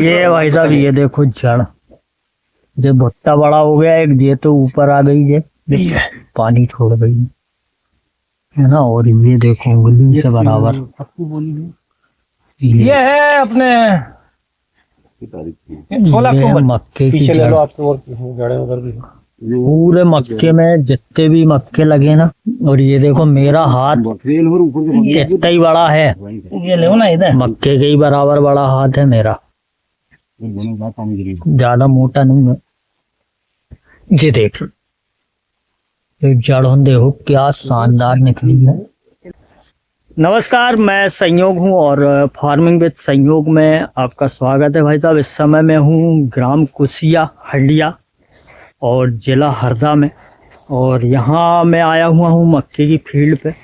ये भाई साहब ये देखो जड़, ये भुट्टा बड़ा हो गया एक, ये तो ऊपर आ गई है, पानी छोड़ गई है ना। और ये देखो उंगली से बराबर ये है अपने 16 अक्टूबर मक्के की पीछे ले लो जड़। आपके और जड़ें उधर भी पूरे मक्के में जितने भी मक्के लगे ना, और ये देखो मेरा हाथ इतना ही बड़ा है, ये ले ना इधर मक्के के ही बराबर बड़ा हाथ है मेरा, ज्यादा मोटा नहीं है। ये देख लो ये जड़ देखो क्या शानदार निकली है। नमस्कार, मैं संयोग हूँ और फार्मिंग विद संयोग में आपका स्वागत है भाई साहब। इस समय मैं हूँ ग्राम कुसिया हंडिया और जिला हरदा में, और यहाँ मैं आया हुआ हूँ मक्के की फील्ड पे।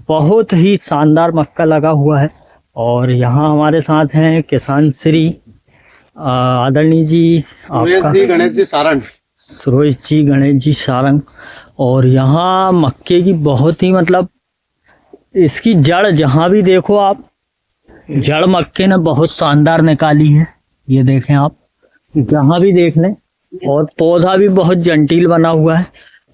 बहुत ही शानदार मक्का लगा हुआ है और यहाँ हमारे साथ हैं किसान श्री आदरणीय जी सुरेश जी गणेश जी सारंग। और यहाँ मक्के की बहुत ही मतलब इसकी जड़ जहाँ भी देखो आप, जड़ मक्के ने बहुत शानदार निकाली है। ये देखें आप जहाँ भी देख लें, और पौधा भी बहुत जंटील बना हुआ है।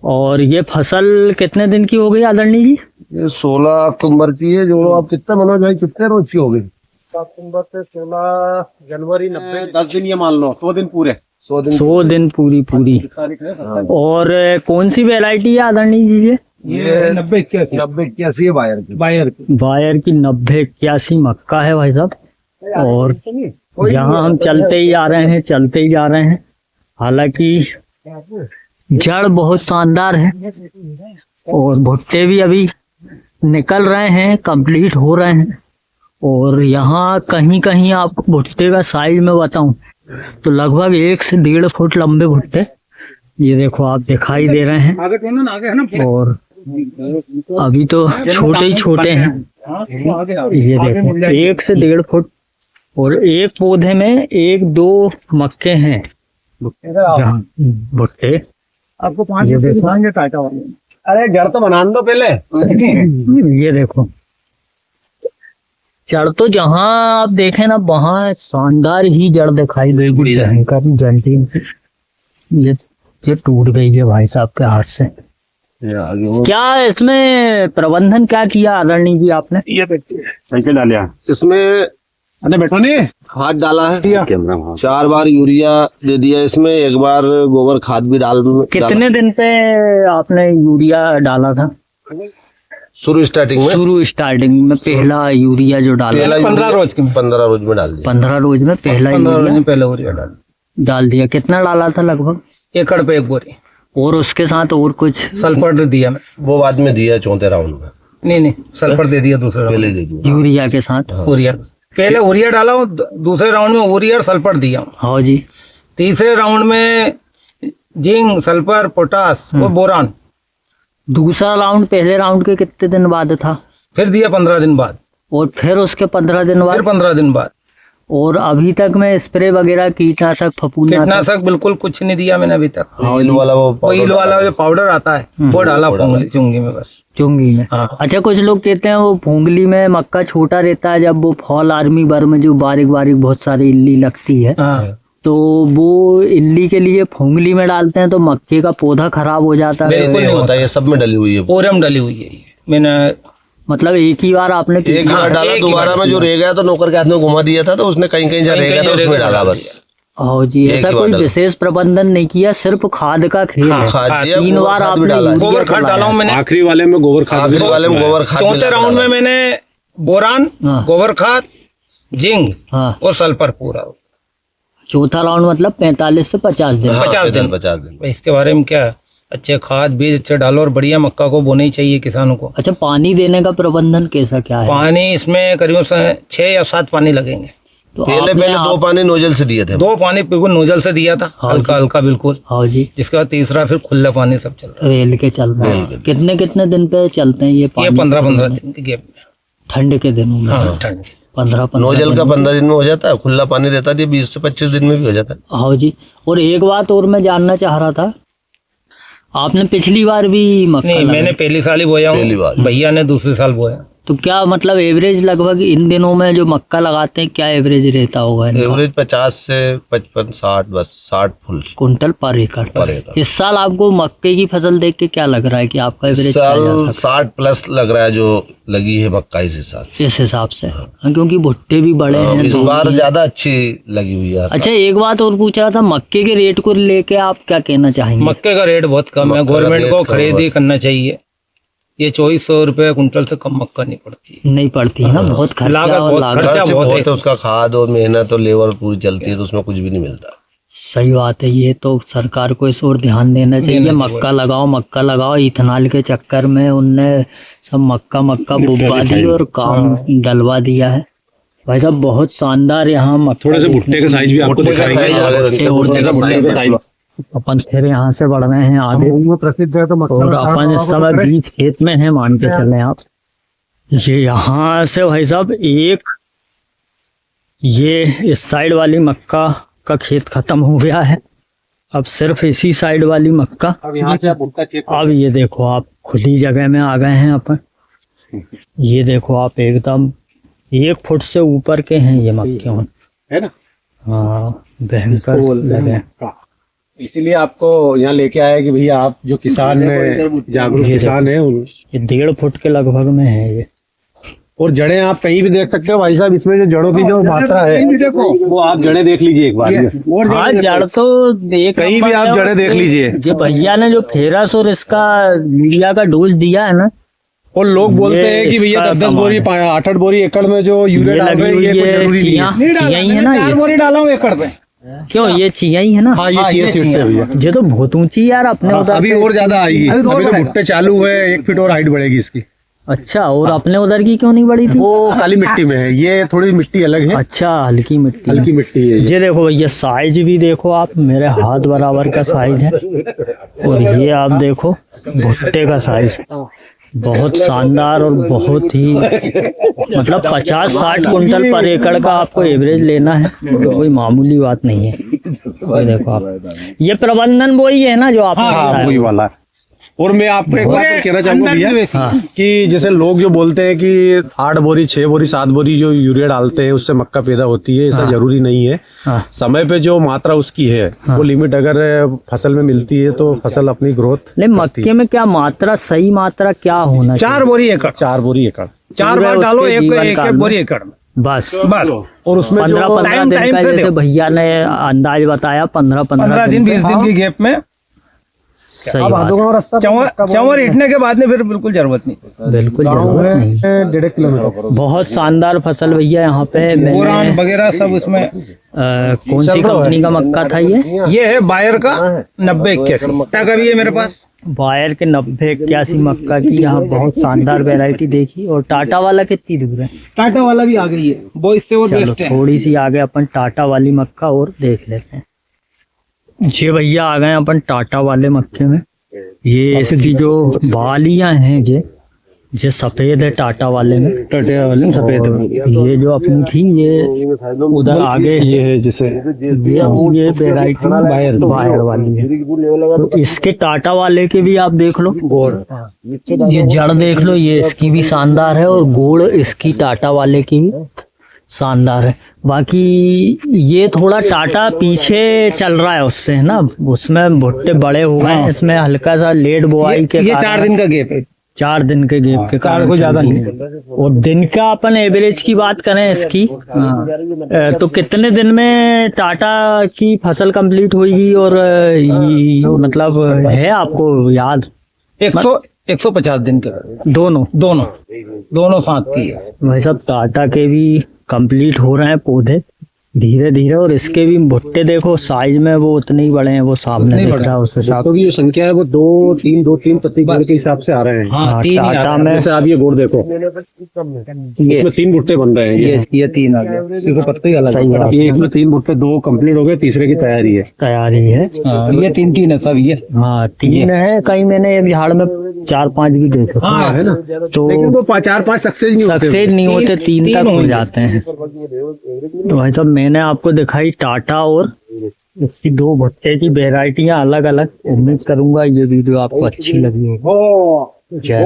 और ये फसल कितने दिन की हो गई आदरणीय जी? ये 16 अक्टूबर की है। जो आप कितने मनोज भाई कितने रोज की हो गई? 7 अक्टूबर से 16 जनवरी 90 10 दिन, ये मान लो 100 दिन पूरे, 100 दिन पूरी। और कौन सी वैरायटी है आदरणीय जी? ये 90-81 है बायर की 90-81 मक्का है भाई साहब। और यहाँ हम चलते ही आ रहे हैं। हालांकि जड़ बहुत शानदार है और भुट्टे भी अभी निकल रहे हैं, कंप्लीट हो रहे हैं। और यहाँ कहीं कहीं आप भुट्टे का साइज में बताऊं तो लगभग 1 से 1.5 फुट लंबे भुट्टे ये देखो आप दिखाई दे रहे हैं। और अभी तो छोटे ही छोटे हैं, ये देखो 1 से 1.5 फुट। और एक पौधे में 1-2 मक्के हैं भुट्टे। आपको 5 दिखाएंगे टाटा वाले। अरे जड़ तो बना दो पहले। ये देखो जड़ तो जहाँ आप देखें ना वहाँ शानदार ही जड़ दिखाई देगी, भयंकर जंटील से। ये टूट गई है भाई साहब के हाथ से। क्या इसमें प्रबंधन क्या किया आदरणीय जी आपने? ये बैठे डालिया इसमें अरे बैठो नहीं, खाद डाला है, 4 बार यूरिया दे दिया इसमें, 1 बार गोबर खाद भी कितने दिन पे आपने यूरिया डाला था? शुरू स्टार्टिंग में पहला यूरिया जो डाला 15 रोज में डाल दिया। 15 रोज में पहला यूरिया डाल दिया। कितना डाला था लगभग? 1 एकड़ पे 1 बोरी। और उसके साथ और कुछ सल्फर दिया मैं, वो बाद में दिया 4थे राउंड में। नहीं सल्फर दे दिया दूसरे पहले दे दिया यूरिया के साथ। यूरिया पहले यूरिया डाला हूँ, दूसरे राउंड में यूरिया और सल्फर दिया हूँ। हाँ जी। तीसरे राउंड में जिंक, सल्फर, पोटास और बोरान। दूसरा राउंड पहले राउंड के कितने दिन बाद था? फिर दिया 15 दिन बाद। और फिर उसके 15 दिन बाद। और अभी तक में स्प्रे वगैरह कीटनाशक बिल्कुल कुछ नहीं दिया मैंने अभी तक। ऑयल वाला जो पाउडर आता है वो डाला चुंगी में, बस चुंगी में। हाँ। अच्छा, कुछ लोग कहते हैं वो फूंगली में मक्का छोटा रहता है, जब वो फॉल आर्मी बर में जो बारीक बहुत सारी इल्ली लगती है, तो वो इल्ली के लिए फूंगली में डालते हैं तो मक्के का पौधा खराब हो जाता है। बिल्कुल नहीं होता, ये सब में डली हुई है, पूरे में डली हुई है। मैंने मतलब एक ही बार आपने एक बार डाला, दोबारा में जो रह गया तो नौकर के हाथ में घुमा दिया था, तो उसने कहीं जहाँ रह गया था उसमें डाला बस। हाँ जी, ऐसा कोई विशेष प्रबंधन नहीं किया, सिर्फ खाद का खेल है। 3 बार आपने गोबर खाद डाला हूँ मैंने। आखिरी वाले में गोबर खाद। चौथे राउंड में मैंने बोरान, गोबर खाद, जिंक और सल्फर पूरा। चौथा राउंड मतलब 45 से 50 दिन। 50 दिन। इसके बारे में क्या, अच्छे खाद बीज अच्छे डालो और बढ़िया मक्का को बोना ही चाहिए किसानों को। अच्छा, पानी देने का प्रबंधन कैसा क्या है? पानी इसमें करीब 6 या 7 पानी लगेंगे। तो पहले 2 पानी नोजल से दिए थे। 2 पानी बिल्कुल नोजल से दिया था, हल्का बिल्कुल। हाँ जी। जिसके बाद तीसरा फिर खुला पानी सब चलता रेल के चल रहा है। कितने दिन पे चलते हैं ये पानी? 15 दिन के गैप में, ठंड के दिनों में। ठंड 15 नोजल का 15 दिन में हो जाता है, खुला पानी रहता है 20 से 25 दिन में भी हो जाता है। हाँ जी। और एक बात और मैं जानना चाह रहा था, आपने पिछली बार भी मक्का? नहीं, मैंने पहली साल ही बोया हूँ, भैया ने दूसरे साल बोया। तो क्या मतलब एवरेज लगभग इन दिनों में जो मक्का लगाते हैं क्या एवरेज रहता होगा इनका? एवरेज 50 से 55 60, बस 60 फुल कुंटल पर एकड़। इस साल आपको मक्के की फसल देख के क्या लग रहा है कि आपका एवरेज साल 60 प्लस लग रहा है जो लगी है मक्का इस हिसाब से। हाँ, क्योंकि भुट्टे भी बड़े हैं इस बार ज्यादा अच्छी लगी हुई है। अच्छा, एक बात और पूछ रहा था, मक्के के रेट को लेके आप क्या कहना चाहेंगे? मक्के का रेट बहुत कम है, गवर्नमेंट को खरीदी करना चाहिए। ये 2400 रुपए कुंटल से कम मक्का नहीं पड़ती है ना, बहुत खर्चा बहुत है उसका, खाद और मेहनत और लेबर पूरी चलती है तो उसमें कुछ भी नहीं मिलता। सही बात है, ये तो सरकार को इस ओर ध्यान देना चाहिए। मक्का लगाओ इथेनॉल के चक्कर में उनने सब मक्का बुबा दी और काम डलवा दिया है। भाई साहब बहुत शानदार यहाँ थोड़े से भुट्टे का साइज भी आपको दिखाएंगे। अपन फिर यहाँ से बढ़ रहे हैं आगे, प्रसिद्ध है तो और अपन इस समय बीच खेत में है, मान के चले आप। ये यहाँ से भाई साहब ये इस साइड वाली मक्का का खेत खत्म हो गया है, अब सिर्फ इसी साइड वाली मक्का। अब यहाँ से भुट्टा खेत, अब ये देखो आप खुली जगह में आ गए हैं अपन। ये देखो आप एकदम 1 फुट से ऊपर के हैं ये मक्के है ना। हाँ, भयंकर लगे। इसीलिए आपको यहाँ लेके आया कि भैया आप जो किसान है, जागरूक किसान है, ये 1.5 फुट के लगभग में है ये। और जड़ें आप कहीं भी देख सकते हो भाई साहब, इसमें जो जड़ों की जो मात्रा है वो आप जड़ें देख लीजिए एक बार। हाँ, जड़ तो कहीं भी आप जड़ें देख लीजिए। ये भैया ने जो फेरस और इसका यूरिया का डोज दिया है ना, और लोग बोलते हैं कि भैया 10-10 बोरी 8-8 बोरी एकड़ में जो यूरिया डाल रहे हैं ये कोई जरूरी नहीं है। ना, 4 बोरी डाला हूँ एकड़ पे। क्यों, ये चिया ही है ना? हाँ, ये चिया सीड्स है भैया। ये तो बहुत ऊंची यार अपने उधर। अभी और ज्यादा आएगी, अभी तो भुट्टे चालू हुए, 1 फीट और हाइट बढ़ेगी इसकी। अच्छा, और अपने उधर की क्यों नहीं बढ़ी थी? वो काली मिट्टी में है, ये थोड़ी मिट्टी अलग है। अच्छा, हल्की मिट्टी है ये देखो भैया, साइज भी देखो आप, मेरे हाथ बराबर का साइज है। और ये आप देखो भुट्टे का साइज, बहुत शानदार और बहुत ही मतलब 50-60 कुंटल पर एकड़ का आपको एवरेज लेना है तो कोई मामूली बात नहीं है। ये देखो आप, ये प्रबंधन वही है ना जो आप वही वाला है। और मैं आपको एक बात कहना चाहूंगा भैया कि जैसे लोग जो बोलते हैं कि 8 बोरी 6 बोरी 7 बोरी जो यूरिया डालते हैं उससे मक्का पैदा होती है, ऐसा जरूरी नहीं है। समय पे जो मात्रा उसकी है वो लिमिट अगर फसल में मिलती है तो फसल अपनी ग्रोथ। लेकिन मक्के में क्या मात्रा, सही मात्रा क्या होना चाहिए? 4 बोरी एकड़ 4 बोरी एकड़ 4 बार डालो, एक बोरी एकड़ बस। और उसमें 15-15 दिन का, जैसे भैया ने अंदाज बताया, 15-15 दिन 20 दिन की गैप में। सही बात। चंवर हिटने के बाद में फिर बिल्कुल जरूरत नहीं। 1.5 किलोमीटर। बहुत शानदार फसल भैया यहाँ पे। बोरान वगैरह सब उसमें। कौन सी कंपनी का मक्का था ये है बायर का 9081 का भी है मेरे पास। बायर के 9081 मक्का की यहाँ बहुत शानदार वैरायटी देखी। और टाटा वाला कितनी दूर है? टाटा वाला भी आ गई है, वो इससे और बेस्ट है। थोड़ी सी आगे अपन टाटा वाली मक्का और देख लेते हैं। जी भैया आ गए अपन टाटा वाले मक्के में। ये इसकी जो बालियां हैं ये सफेद है टाटा वाले में, सफेद है। ये जो अपनी थी ये उधर आगे ये है, जैसे ये वैरायटी बायर वाली है। तो इसके टाटा वाले के भी आप देख लो, ये जड़ देख लो, ये इसकी भी शानदार है और गोड़ इसकी टाटा वाले की भी शानदार है। बाकी ये थोड़ा टाटा पीछे चल रहा है उससे, है ना, उसमें भुट्टे बड़े हो गए हैं, इसमें हल्का सा लेट बोआई के ये 4 दिन का गैप है, 4 दिन के गैप के कारण कोई ज्यादा नहीं। और दिन का अपन एवरेज की बात करें इसकी, तो कितने दिन में टाटा की फसल कंप्लीट होगी? और मतलब है आपको याद? 150 दिन का दोनों साथ की है भाई साहब। टाटा के भी कंप्लीट हो रहे हैं पौधे धीरे धीरे, और इसके भी भुट्टे देखो साइज में वो उतने ही बड़े हैं, वो सामने दिख रहा है उसके साथ। तो जो संख्या है वो 2-3 प्रति गोड़ के हिसाब से आ रहे हैं। हाँ, टाटा में जैसे आप ये गोड़ देखो, इसमें 3 भुट्टे बन रहे हैं। ये 3 आ गए, सिर्फ पत्ते ही अलग है। ये इसमें 3 भुट्टे 2 कंप्लीट हो गए, तीसरे की तैयारी है। ये 3 है सब। ये हाँ 3 है, कहीं मैंने एक झाड़ में 4-5 भी देखे है ना। तो लेकिन वो 4-5 सक्सेस नहीं होते, 3 तक हो जाते हैं। तो भाई साहब मैंने आपको दिखाई टाटा और इसकी 2 भुट्टे की वेराइटियां अलग अलग। उम्मीद करूंगा ये वीडियो आपको अच्छी लगी होगी। जय